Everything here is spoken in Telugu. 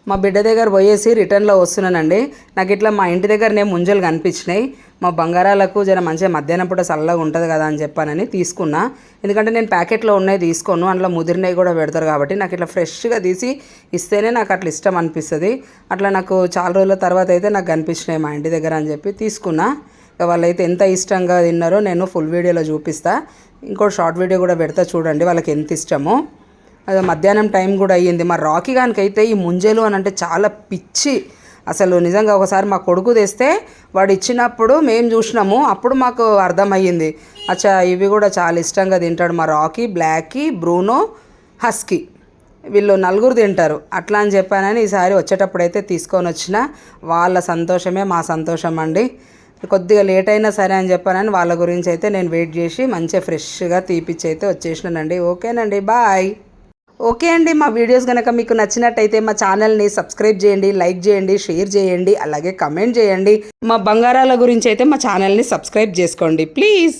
మా బిడ్డ దగ్గర పోయేసి రిటర్న్లో వస్తున్నానండి. నాకు ఇట్లా మా ఇంటి దగ్గరనే ముంజలు కనిపించినాయి. మా బంగారాలకు జర మంచిగా మధ్యాహ్నం పూట చల్లగా ఉంటుంది కదా అని చెప్పానని తీసుకున్నా. ఎందుకంటే నేను ప్యాకెట్లో ఉన్నాయి తీసుకోను, అందులో ముదిరినవి కూడా పెడతారు కాబట్టి నాకు ఇట్లా ఫ్రెష్గా తీసి ఇస్తేనే నాకు అట్లా ఇష్టం అనిపిస్తుంది. అట్లా నాకు చాలా రోజుల తర్వాత అయితే నాకు కనిపించినాయి మా ఇంటి దగ్గర అని చెప్పి తీసుకున్నా. వాళ్ళైతే ఎంత ఇష్టంగా తిన్నారో నేను ఫుల్ వీడియోలో చూపిస్తా. ఇంకో షార్ట్ వీడియో కూడా పెడతా చూడండి వాళ్ళకి ఎంత ఇష్టమో. అది మధ్యాహ్నం టైం కూడా అయ్యింది. మా రాకీ గానికైతే ఈ ముంజలు అని అంటే చాలా పిచ్చి. అసలు నిజంగా ఒకసారి మా కొడుకు తెస్తే వాడు ఇచ్చినప్పుడు మేము చూసినాము, అప్పుడు మాకు అర్థమయ్యింది అచ్చా ఇవి కూడా చాలా ఇష్టంగా తింటాడు మా రాకీ, బ్లాకీ, బ్రూనో, హస్కీ, వీళ్ళు నలుగురు తింటారు అట్లా అని చెప్పానని ఈసారి వచ్చేటప్పుడు అయితే తీసుకొని వచ్చిన. వాళ్ళ సంతోషమే మా సంతోషం అండి. కొద్దిగా లేట్ అయినా సరే అని చెప్పానని వాళ్ళ గురించి అయితే నేను వెయిట్ చేసి మంచిగా ఫ్రెష్గా తీపిచ్చి అయితే వచ్చేసినానండి. ఓకేనండి, బాయ్. ఓకే అండి, మా వీడియోస్ కనుక మీకు నచ్చినట్టయితే మా ఛానల్ని సబ్స్క్రైబ్ చేయండి, లైక్ చేయండి, షేర్ చేయండి, అలాగే కమెంట్ చేయండి. మా బంగారాల గురించి అయితే మా ఛానల్ని సబ్స్క్రైబ్ చేసుకోండి ప్లీజ్.